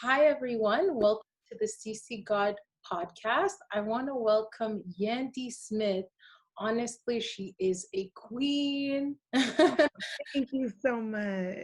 Hi, everyone. Welcome to the Sisi God podcast. I want to welcome Yandy Smith. Honestly, she is a queen. Thank you so much.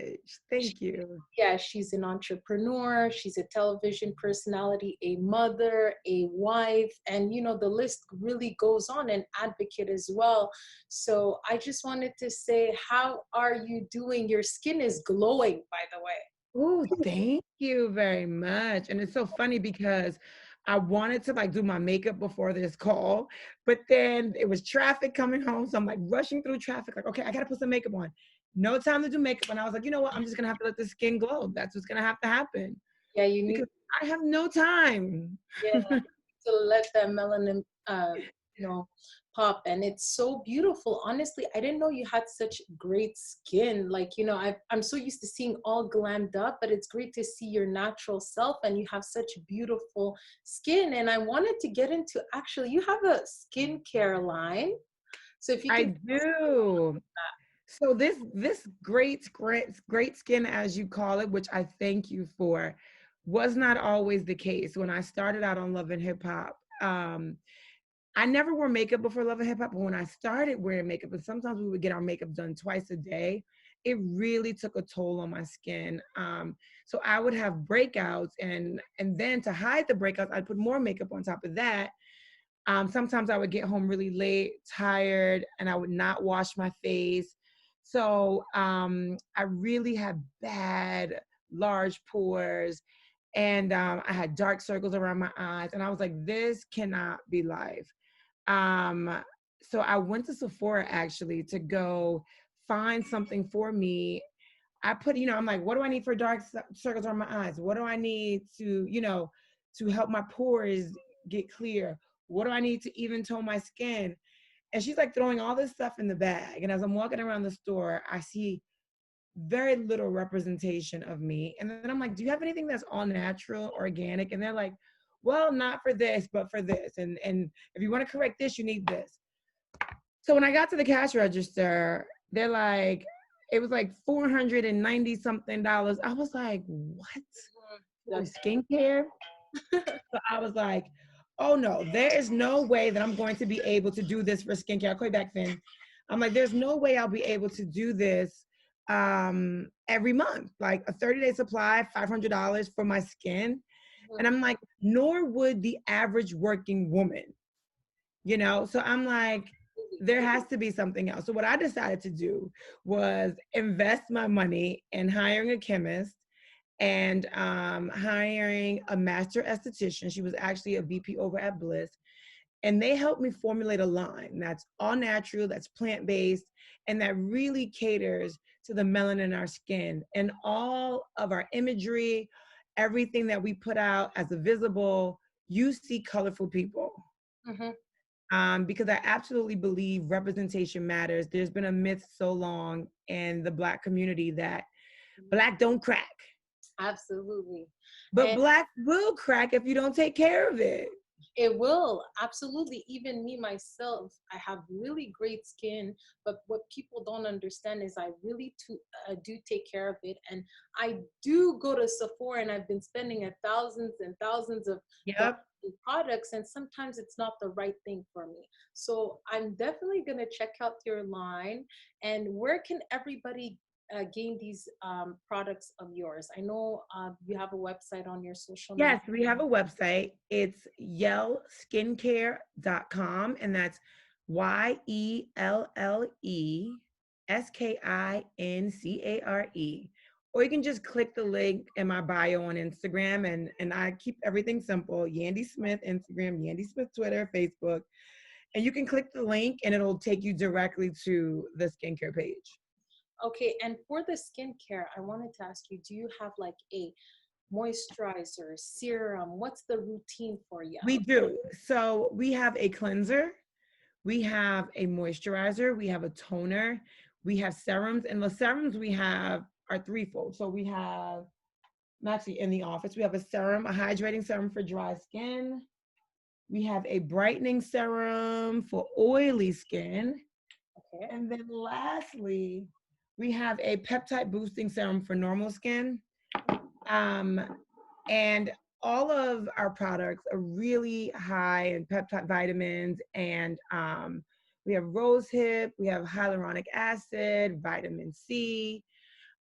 Thank you. Yeah, she's an entrepreneur, she's a television personality, a mother, a wife, and the list really goes on, an advocate as well. So I just wanted to say, how are you doing? Your skin is glowing, by the way. Oh, thank you very much. And it's so funny because I wanted to do my makeup before this call, but then it was traffic coming home. So I'm rushing through traffic, okay, I gotta put some makeup on. No time to do makeup. And I was like, you know what? I'm just gonna have to let the skin glow. That's what's gonna have to happen Yeah, you need because I have no time. yeah, to let that melanin you know pop, and it's so beautiful. Honestly, I didn't know you had such great skin. I'm so used to seeing all glammed up, but it's great to see your natural self, and you have such beautiful skin. And I wanted to get into, actually, you have a skincare line, so if you I can. do. So this great skin, as you call it, which I thank you for, was not always the case. When I started out on Love and Hip Hop, I never wore makeup before Love and Hip Hop, but when I started wearing makeup, and sometimes we would get our makeup done twice a day, it really took a toll on my skin. So I would have breakouts, and then to hide the breakouts, I'd put more makeup on top of that. Sometimes I would get home really late, tired, and I would not wash my face. So I really had bad, large pores, and I had dark circles around my eyes. And I was like, this cannot be life. Um, so I went to Sephora actually to go find something for me. I put, I'm like, what do I need for dark circles around my eyes? What do I need to help my pores get clear? What do I need to even tone my skin? And she's like throwing all this stuff in the bag. And as I'm walking around the store, I see very little representation of me. And then I'm like, do you have anything that's all natural, organic? And they're like, well, not for this, but for this. And if you want to correct this, you need this. So when I got to the cash register, they're like, it was like $490 something. I was like, what? For skincare? So I was like, oh no, there is no way that I'm going to be able to do this for skincare. I'll call you back, Finn. I'm like, there's no way I'll be able to do this every month, like a 30-day supply, $500 for my skin. And I'm like, nor would the average working woman, So I'm like, there has to be something else. So what I decided to do was invest my money in hiring a chemist and hiring a master esthetician. She was actually a VP over at Bliss. And they helped me formulate a line that's all natural, that's plant-based, and that really caters to the melanin in our skin. And all of our imagery, everything that we put out as a visible, you see colorful people. Mm-hmm. Because I absolutely believe representation matters. There's been a myth so long in the Black community that Black don't crack. Absolutely. But And Black will crack if you don't take care of it. it will, absolutely. Even me myself, I have really great skin, but what people don't understand is I really do take care of it, and I do go to Sephora, and I've been spending thousands and thousands of dollars Yep. in products, and sometimes it's not the right thing for me. So I'm definitely gonna check out your line. And where can everybody gain these products of yours? I know you have a website on your social media. Yes, we have a website. It's yellskincare.com, and that's YELLESKINCARE. Or you can just click the link in my bio on Instagram, and I keep everything simple. Yandy Smith Instagram, Yandy Smith Twitter, Facebook. And you can click the link and it'll take you directly to the skincare page. Okay, and for the skincare, I wanted to ask you, do you have like a moisturizer, serum? What's the routine for you? We do. So we have a cleanser, we have a moisturizer, we have a toner, we have serums, and the serums we have are threefold. So we have, I'm actually in the office, we have a serum, a hydrating serum for dry skin. We have a brightening serum for oily skin. Okay. And then lastly, we have a peptide boosting serum for normal skin. Um, And all of our products are really high in peptide vitamins, and we have rose hip, we have hyaluronic acid, vitamin C.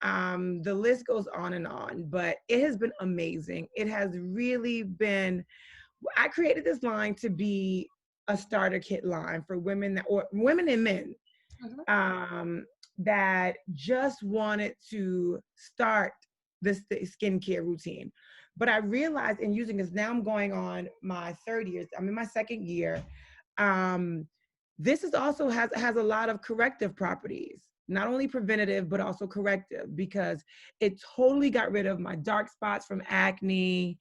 The list goes on and on, but it has been amazing. It has really been, I created this line to be a starter kit line for women that, or women and men, Mhm. um, that just wanted to start this skincare routine. But I realized in using this, now I'm going on my third year, I'm in my second year. Um, this is also has a lot of corrective properties, not only preventative, but also corrective, because it totally got rid of my dark spots from acne,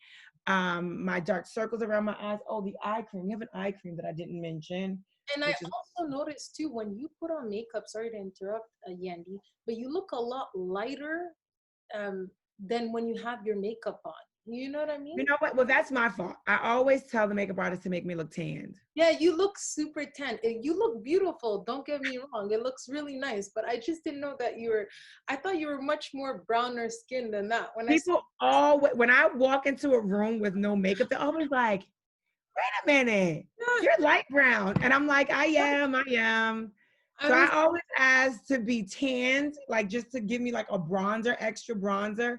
my dark circles around my eyes. Oh, the eye cream. We have an eye cream that I didn't mention, And I which is also noticed too, when you put on makeup, sorry to interrupt, Yandy, but you look a lot lighter than when you have your makeup on. You know what I mean? You know what? Well, that's my fault. I always tell the makeup artist to make me look tanned. Yeah, you look super tan. You look beautiful. Don't get me wrong. It looks really nice, but I just didn't know that you were. I thought you were much more browner skin than that. When I saw, People always, when I walk into a room with no makeup, they're always like, wait a minute, you're light brown. And I'm like, I am. I So I was always ask to be tanned, like just to give me like a bronzer, extra bronzer.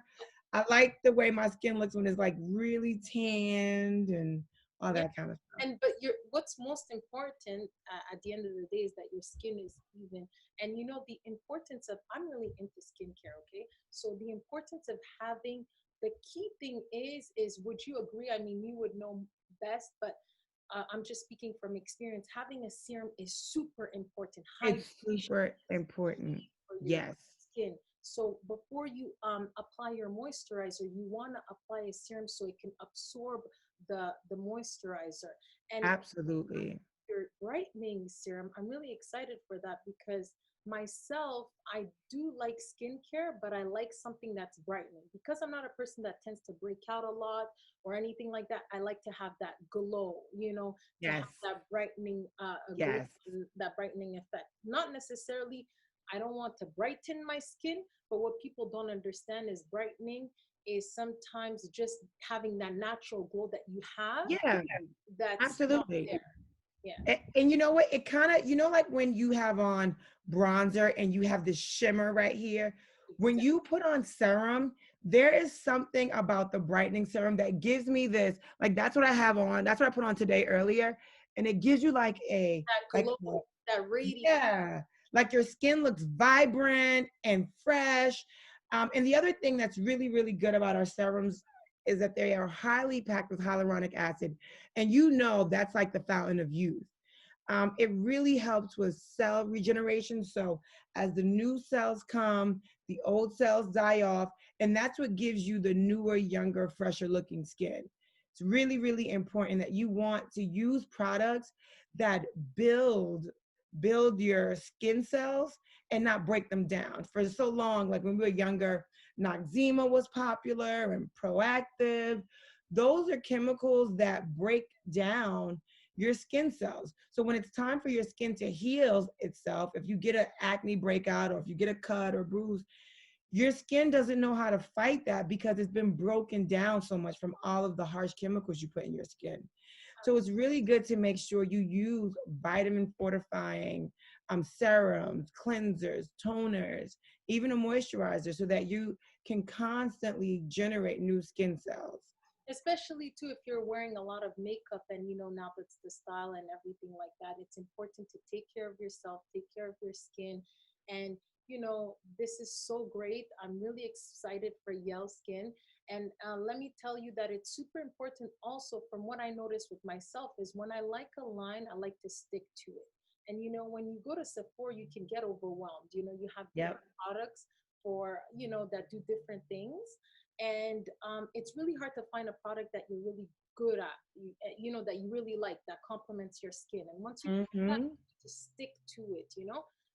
I like the way my skin looks when it's like really tanned and all yeah, that kind of stuff. and but your what's most important at the end of the day is that your skin is even. And you know the importance of. I'm really into skincare. Okay, so the importance of having the key thing is would you agree? I mean, you would know best, but I'm just speaking from experience. Having a serum is super important. It's Hydration super important. for your Yes, skin. So before you apply your moisturizer, you want to apply a serum so it can absorb the moisturizer. And absolutely. your brightening serum, I'm really excited for that because myself, I do like skincare, but I like something that's brightening because I'm not a person that tends to break out a lot or anything like that. I like to have that glow, to have Yes, that brightening, glow, yes. that brightening effect. Not necessarily, I don't want to brighten my skin, but what people don't understand is brightening is sometimes just having that natural glow that you have Yeah, that's not absolutely. there. Yeah. And you know what? It kind of, like when you have on bronzer and you have this shimmer right here, when Exactly. you put on serum, there is something about the brightening serum that gives me this, like that's what I have on. That's what I put on today earlier. And it gives you like That glow, that radiance. yeah, like your skin looks vibrant and fresh. And the other thing that's really, really good about our serums is that they are highly packed with hyaluronic acid. And that's like the fountain of youth. It really helps with cell regeneration. So as the new cells come, the old cells die off, and that's what gives you the newer, younger, fresher looking skin. It's really, really important that you want to use products that build your skin cells and not break them down. For so long, like when we were younger, Noxzema was popular and Proactive. Those are chemicals that break down your skin cells. So when it's time for your skin to heal itself, if you get an acne breakout or if you get a cut or bruise, your skin doesn't know how to fight that because it's been broken down so much from all of the harsh chemicals you put in your skin. So it's really good to make sure you use vitamin fortifying serums, cleansers, toners, even a moisturizer so that you can constantly generate new skin cells. Especially too if you're wearing a lot of makeup and now that's the style and everything like that. It's important to take care of yourself, take care of your skin. And this is so great. I'm really excited for Yelleskin. And let me tell you that it's super important also. From what I noticed with myself is when I like a line, I like to stick to it. And when you go to Sephora, you can get overwhelmed. You have Yep. different products for that do different things. And it's really hard to find a product that you're really good at, that you really like, that complements your skin. And once you find that, Mm-hmm. to stick to it.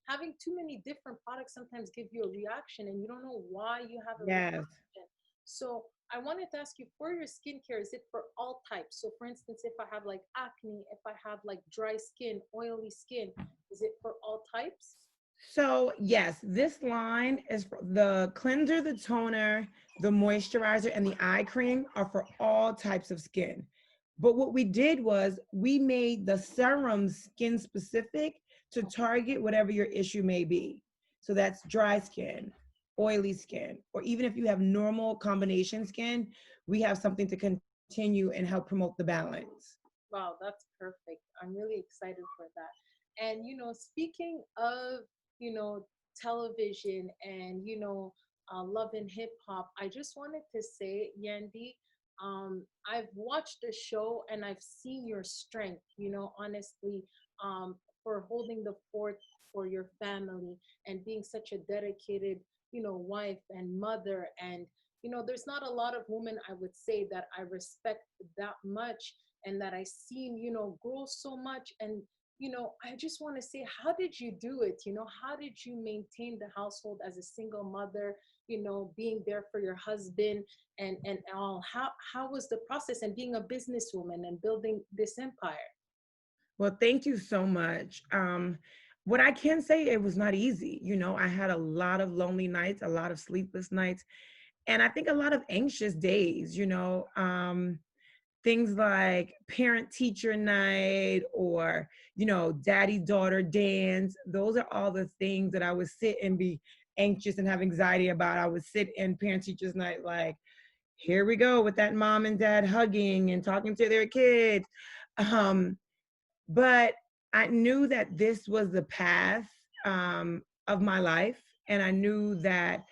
Having too many different products sometimes give you a reaction and you don't know why you have a Yes. reaction. So I wanted to ask you, for your skincare, is it for all types? So for instance, if I have like acne, if I have like dry skin, oily skin, is it for all types? So yes, this line is for the cleanser, the toner, the moisturizer, and the eye cream are for all types of skin. But what we did was we made the serum skin specific to target whatever your issue may be. So that's dry skin, oily skin, or even if you have normal combination skin, we have something to continue and help promote the balance. Wow, that's perfect. I'm really excited for that. And, speaking of, you know, television and, love and hip hop, I just wanted to say, Yandy, I've watched the show and I've seen your strength, honestly, for holding the fort for your family and being such a dedicated, wife and mother. And, there's not a lot of women I would say that I respect that much and that I seen, grow so much. And, I just want to say, how did you do it? How did you maintain the household as a single mother, being there for your husband and all? How was the process and being a businesswoman and building this empire? Well, thank you so much. What I can say, it was not easy. I had a lot of lonely nights, a lot of sleepless nights, and I think a lot of anxious days, things like parent teacher night or, daddy daughter dance. Those are all the things that I would sit and be anxious and have anxiety about. I would sit in parent teachers night like, here we go with that mom and dad hugging and talking to their kids. Um, but I knew that this was the path of my life. And I knew that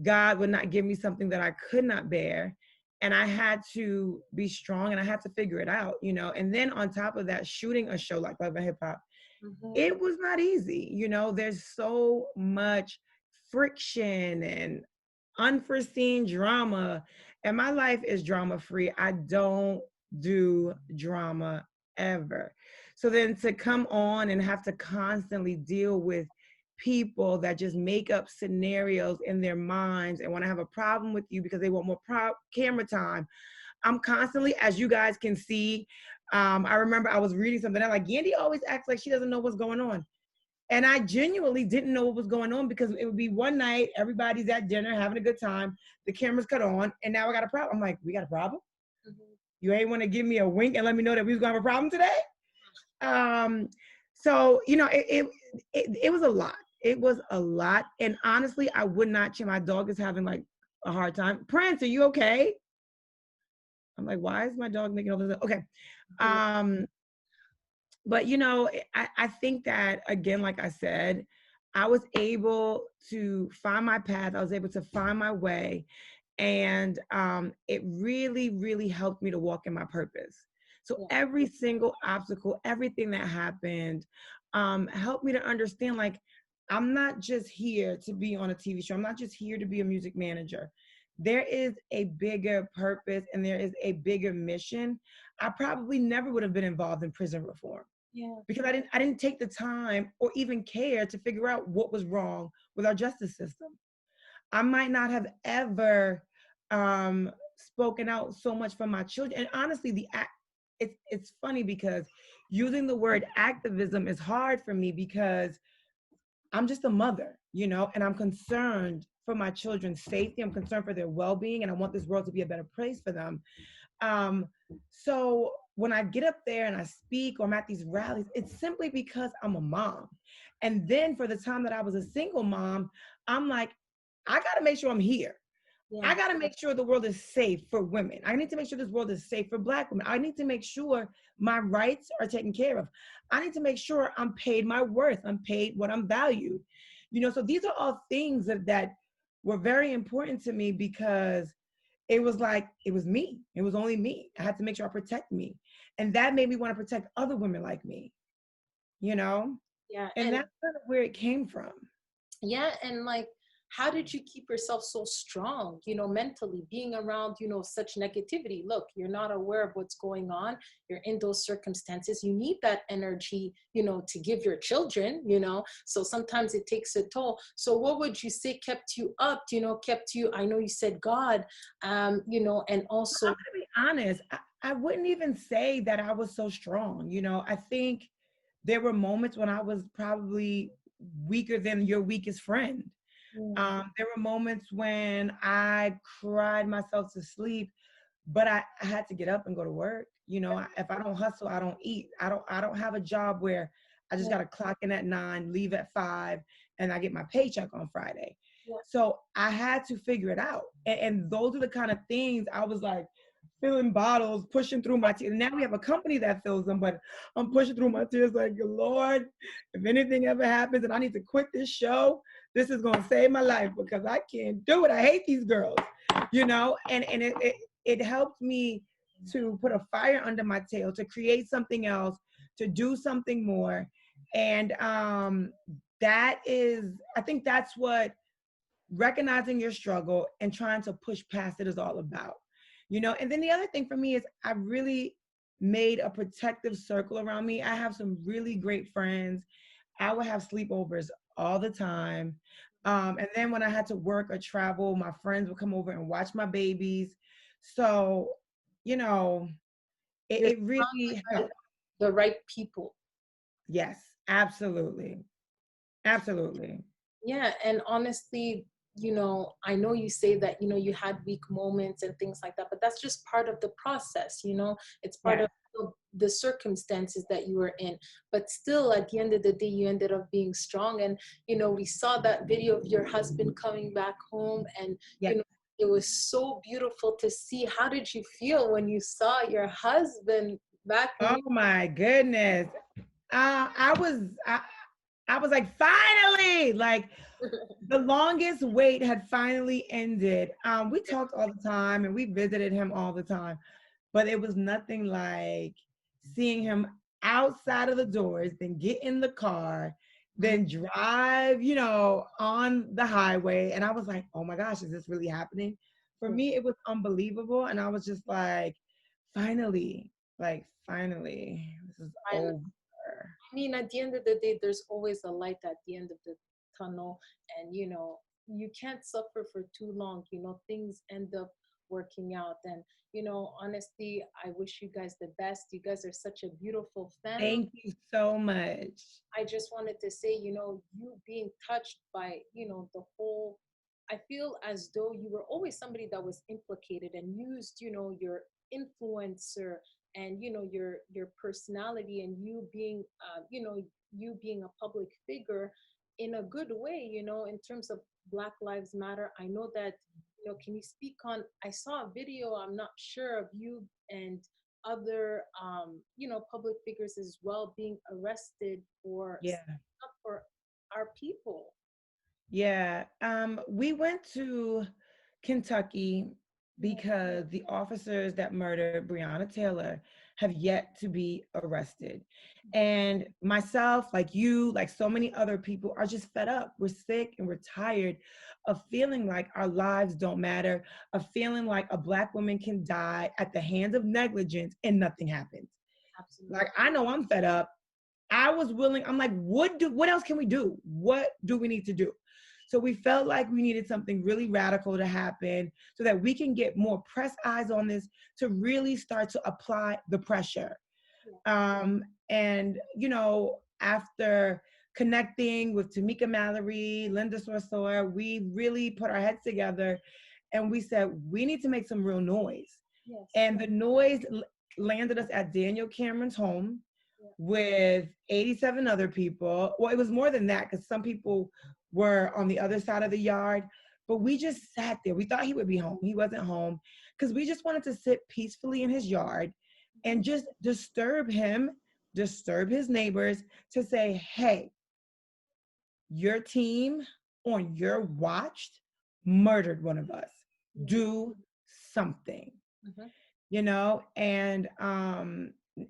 God would not give me something that I could not bear. And I had to be strong and I had to figure it out, And then on top of that, shooting a show like Love and Hip Hop, Hmm. it was not easy. There's so much friction and unforeseen drama. And my life is drama free. I don't do drama ever. So then to come on and have to constantly deal with people that just make up scenarios in their minds and want to have a problem with you because they want more camera time. I'm constantly, as you guys can see, I remember I was reading something. I'm like, Yandy always acts like she doesn't know what's going on. And I genuinely didn't know what was going on because it would be one night, everybody's at dinner having a good time, the camera's cut on, and now I got a problem. I'm like, we got a problem? Hmm. You ain't want to give me a wink and let me know that we was gonna have a problem today? Um, so it was a lot. It was a lot, and honestly, I would not change. My dog is having like a hard time. Prince, are you okay? I'm like, why is my dog making all this? Okay. Um, but I think that again, like I said, I was able to find my path. I was able to find my way, and it really, really helped me to walk in my purpose. So Yeah. every single obstacle, everything that happened, helped me to understand like I'm not just here to be on a TV show. I'm not just here to be a music manager. There is a bigger purpose and there is a bigger mission. I probably never would have been involved in prison reform Yeah. because I didn't take the time or even care to figure out what was wrong with our justice system. I might not have ever spoken out so much for my children. And honestly, it's funny because using the word activism is hard for me because I'm just a mother, and I'm concerned for my children's safety. I'm concerned for their well-being, and I want this world to be a better place for them. Um, so when I get up there and I speak or I'm at these rallies, it's simply because I'm a mom. And then for the time that I was a single mom, I'm like, I got to make sure I'm here. I Yeah. got to make sure the world is safe for women. I need to make sure this world is safe for Black women. I need to make sure my rights are taken care of. I need to make sure I'm paid my worth. I'm paid what I'm valued. So these are all things that were very important to me because it was like, it was me. It was only me. I had to make sure I protect me. And that made me want to protect other women like me, you know? Yeah. And And that's kind of where it came from. yeah, and like, how did you keep yourself so strong, mentally, being around, such negativity? Look, you're not aware of what's going on. You're in those circumstances. You need that energy, to give your children, So sometimes it takes a toll. So what would you say kept you up, kept you, I know you said God, and I'm also, going to be honest. I wouldn't even say that I was so strong. I think there were moments when I was probably weaker than your weakest friend. Mm. There were moments when I cried myself to sleep, but I had to get up and go to work. You know, if I don't hustle, I don't eat. I don't have a job where I just Yeah, got to clock in at 9, leave at 5, and I get my paycheck on Friday. yeah, So I had to figure it out. And those are the kind of things I was like filling bottles, pushing through my tears. Now we have a company that fills them, but I'm pushing through my tears like, Lord, if anything ever happens and I need to quit this show, this is going to save my life because I can't do it. I hate these girls, you know, and it helped me to put a fire under my tail, to create something else, to do something more. And that is, I think that's what recognizing your struggle and trying to push past it is all about, you know. And then the other thing for me is I really made a protective circle around me. I have some really great friends. I would have sleepovers all the time. And then when I had to work or travel, my friends would come over and watch my babies. So, you know, you're it really surrounded by helped. the right people. Yes, absolutely. Absolutely. Yeah, and honestly, I know you say that, you had weak moments and things like that, but that's just part of the process. It's part of Yes. the circumstances that you were in. But still, at the end of the day, you ended up being strong. And, we saw that video of your husband coming back home, and, Yes. it was so beautiful to see. How did you feel when you saw your husband back Oh in? my goodness. I was like, finally, like the longest wait had finally ended. We talked all the time and we visited him all the time, but it was nothing like seeing him outside of the doors, then get in the car, then drive, you know, on the highway. And I was like, oh my gosh, is this really happening? For me, it was unbelievable. And I was just like, finally, finally, this is Finally. over. I mean, at the end of the day, there's always a light at the end of the tunnel, and you can't suffer for too long. Things end up working out, and honestly, I wish you guys the best. You guys are such a beautiful family. Thank you so much. I just wanted to say, you being touched by, the whole, I feel as though you were always somebody that was implicated and used, your influencer and, your personality, and you being a public figure in a good way, in terms of Black Lives Matter. I know that, can you speak on, I saw a video, I'm not sure, of you and other public figures as well being arrested for Yeah. standing up for our people. Yeah, we went to Kentucky Yeah. because the officers that murdered Breonna Taylor have yet to be arrested. And myself, like you, like so many other people, are just fed up. We're sick and we're tired of feeling like our lives don't matter, of feeling like a Black woman can die at the hands of negligence and nothing happens. Absolutely. Like, I know I'm fed up. I was willing, I'm like, what else can we do? What do we need to do? So we felt like we needed something really radical to happen so that we can get more press eyes on this to really start to apply the pressure. Yeah. And, you know, after connecting with Tamika Mallory, Linda Sorsoy, we really put our heads together and we said, we need to make some real noise. Yes. And the noise landed us at Daniel Cameron's home Yeah. with 87 other people. Well, it was more than that because some people were on the other side of the yard, but we just sat there. We thought he would be home. He wasn't home because we just wanted to sit peacefully in his yard and just disturb him, disturb his neighbors to say, hey, your team on your watch murdered one of us. Yeah. Do something, Mhm. you know? And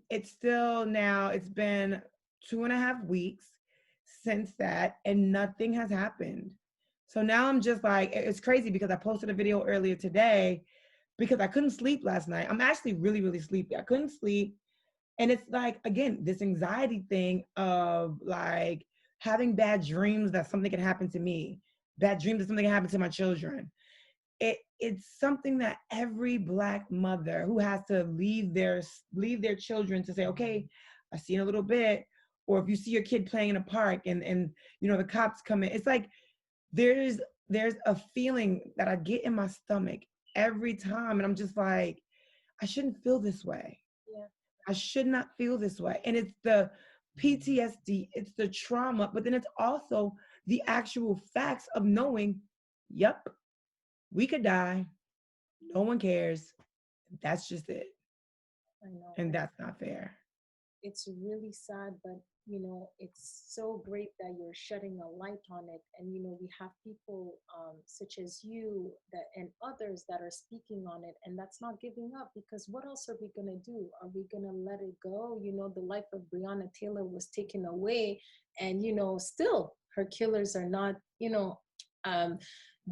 it's still now, it's been 2.5 weeks since that, and nothing has happened. So now I'm just like, it's crazy because I posted a video earlier today because I couldn't sleep last night. I'm actually really, really sleepy. I couldn't sleep. And it's like, again, this anxiety thing of like having bad dreams that something can happen to me, bad dreams that something can happen to my children. It's something that every Black mother who has to leave their children to say, okay, I've seen a little bit, or if you see your kid playing in a park and you know the cops come in, it's like there's there's a feeling that I get in my stomach every time. And I'm just like, I shouldn't feel this way. Yeah. I should not feel this way. And it's the PTSD, it's the trauma, but then it's also the actual facts of knowing, yep, we could die. No one cares. That's just it. I know. And that's not fair. It's really sad, but it's so great that you're shedding a light on it. And we have people such as you that and others that are speaking on it, and that's not giving up, because what else are we going to do? Are we going to let it go? The life of Breonna Taylor was taken away, and still her killers are not um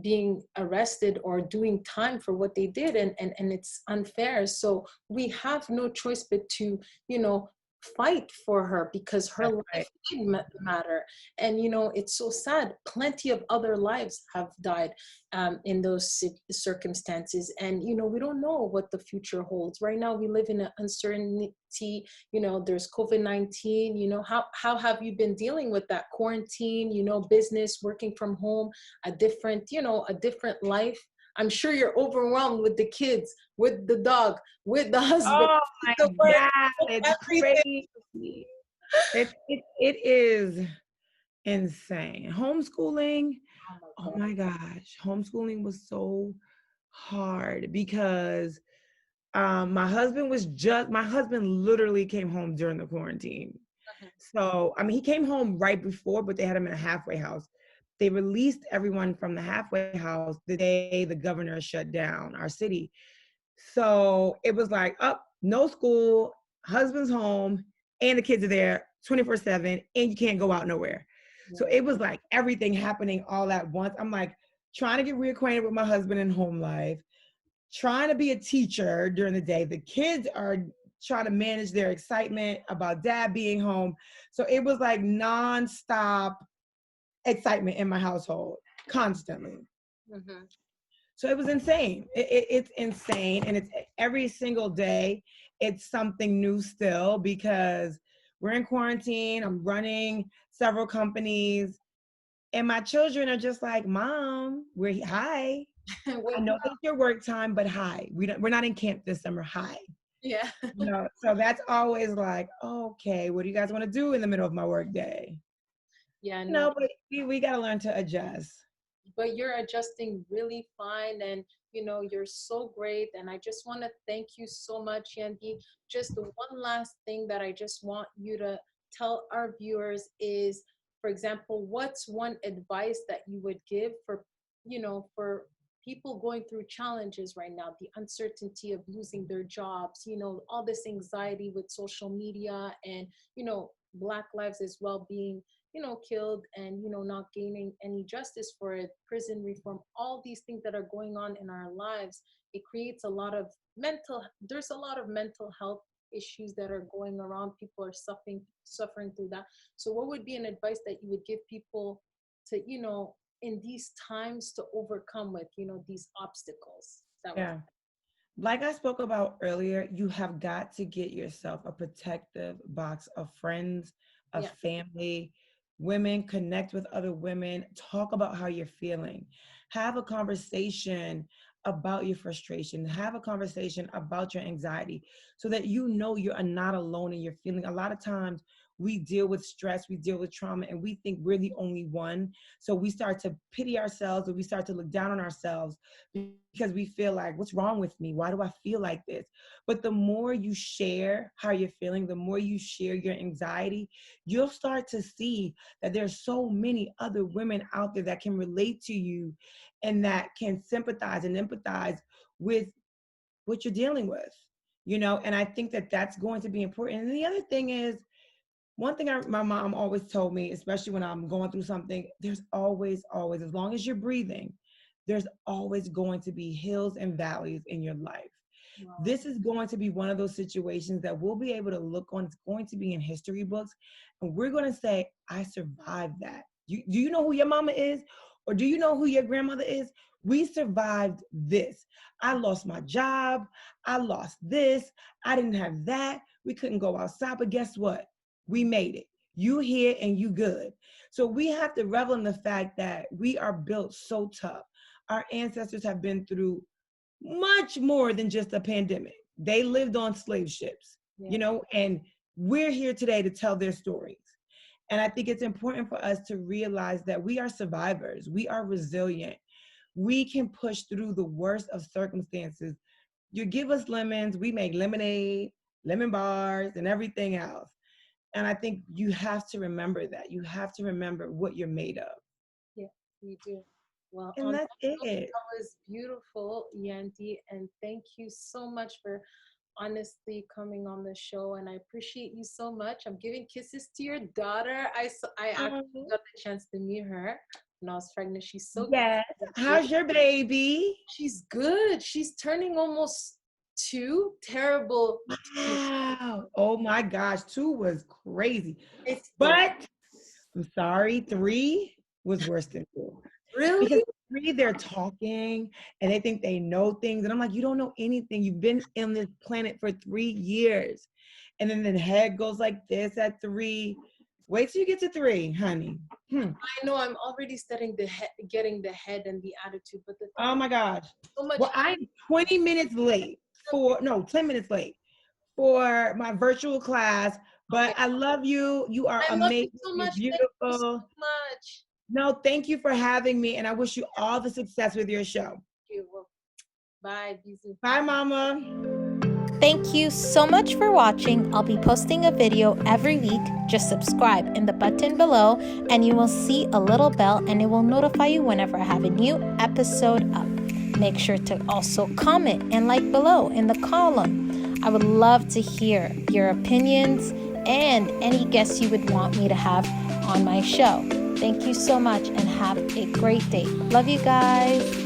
being arrested or doing time for what they did, and it's unfair. So we have no choice but to you know fight for her, because her That's life right. did matter. And it's so sad, plenty of other lives have died in those circumstances. And we don't know what the future holds. Right now we live in an uncertainty. There's COVID-19. How have you been dealing with that quarantine, business, working from home, a different life? I'm sure you're overwhelmed with the kids, with the dog, with the husband, Oh with my the work, God, with it's everything. crazy. It is insane. Homeschooling, Oh my oh God. my gosh, homeschooling was so hard because my husband literally came home during the quarantine. Mhm. So, I mean, he came home right before, but they had him in a halfway house. They released everyone from the halfway house the day the governor shut down our city. So it was like, up, no school, husband's home, and the kids are there 24/7, and you can't go out nowhere. So Yeah. it was like everything happening all at once. I'm like trying to get reacquainted with my husband in home life, trying to be a teacher during the day. The kids are trying to manage their excitement about dad being home. So it was like nonstop excitement in my household constantly. Mhm. So it was insane. It's insane. And it's every single day, it's something new still because we're in quarantine. I'm running several companies. And my children are just like, Mom, hi. I Wake know up. that's your work time, but hi. We're not in camp this summer. Hi. Yeah. So that's always like, okay, what do you guys want to do in the middle of my work day? Yeah, no, But we got to learn to adjust. but you're adjusting really fine, and you're so great. And I just want to thank you so much, Yandy. Just the one last thing that I just want you to tell our viewers is, for example, what's one advice that you would give for people going through challenges right now, the uncertainty of losing their jobs, all this anxiety with social media, and Black lives as well being killed, and not gaining any justice for it, prison reform, all these things that are going on in our lives. It creates a lot of there's a lot of mental health issues that are going around. People are suffering through that. So what would be an advice that you would give people to in these times to overcome with these obstacles that we're Yeah. Like I spoke about earlier, you have got to get yourself a protective box of friends, of yeah. family, women, connect with other women, talk about how you're feeling, have a conversation about your frustration, have a conversation about your anxiety so that you know you are not alone in your feeling. A lot of times we deal with stress, we deal with trauma, and we think we're the only one. So we start to pity ourselves or we start to look down on ourselves because we feel like, what's wrong with me? Why do I feel like this? But the more you share how you're feeling, the more you share your anxiety, you'll start to see that there's so many other women out there that can relate to you and that can sympathize and empathize with what you're dealing with, and I think that that's going to be important. And the other thing is, one thing my mom always told me, especially when I'm going through something, there's always, as long as you're breathing, there's always going to be hills and valleys in your life. Wow. This is going to be one of those situations that we'll be able to look on. It's going to be in history books. And we're going to say, I survived that. Do you know who your mama is? Or do you know who your grandmother is? We survived this. I lost my job. I lost this. I didn't have that. We couldn't go outside. But guess what? We made it. You here and you good. So we have to revel in the fact that we are built so tough. Our ancestors have been through much more than just a pandemic. They lived on slave ships, you know, and we're here today to tell their stories. And I think it's important for us to realize that we are survivors. We are resilient. We can push through the worst of circumstances. You give us lemons, we make lemonade, lemon bars, and everything else. And I think you have to remember that. You have to remember what you're made of. Yeah, you do. Well, And that's it. that was beautiful, Yandy, and thank you so much for honestly coming on the show, and I appreciate you so much. I'm giving kisses to your daughter. I actually got the chance to meet her when I was pregnant. She's so yes. good. How's your baby? She's good. She's turning almost 2. Terrible. Wow. Oh my gosh. 2 was crazy. But I'm sorry, 3 was worse than 2. Really? Because 3, they're talking and they think they know things. And I'm like, you don't know anything. You've been on this planet for 3 years. And then the head goes like this at 3. Wait till you get to 3, honey. I know I'm already studying getting the head and the attitude, but oh my gosh. So much. Well, I'm 20 minutes late 10 minutes late for my virtual class, but okay. I love you. You are amazing. You so much. You're beautiful. Thank you so much. No, thank you for having me, and I wish you all the success with your show. Thank you. Well, bye. Bye, Mama. Thank you so much for watching. I'll be posting a video every week. Just subscribe in the button below and you will see a little bell and it will notify you whenever I have a new episode up. Make sure to also comment and like below in the column. I would love to hear your opinions and any guests you would want me to have on my show. Thank you so much and have a great day. Love you guys.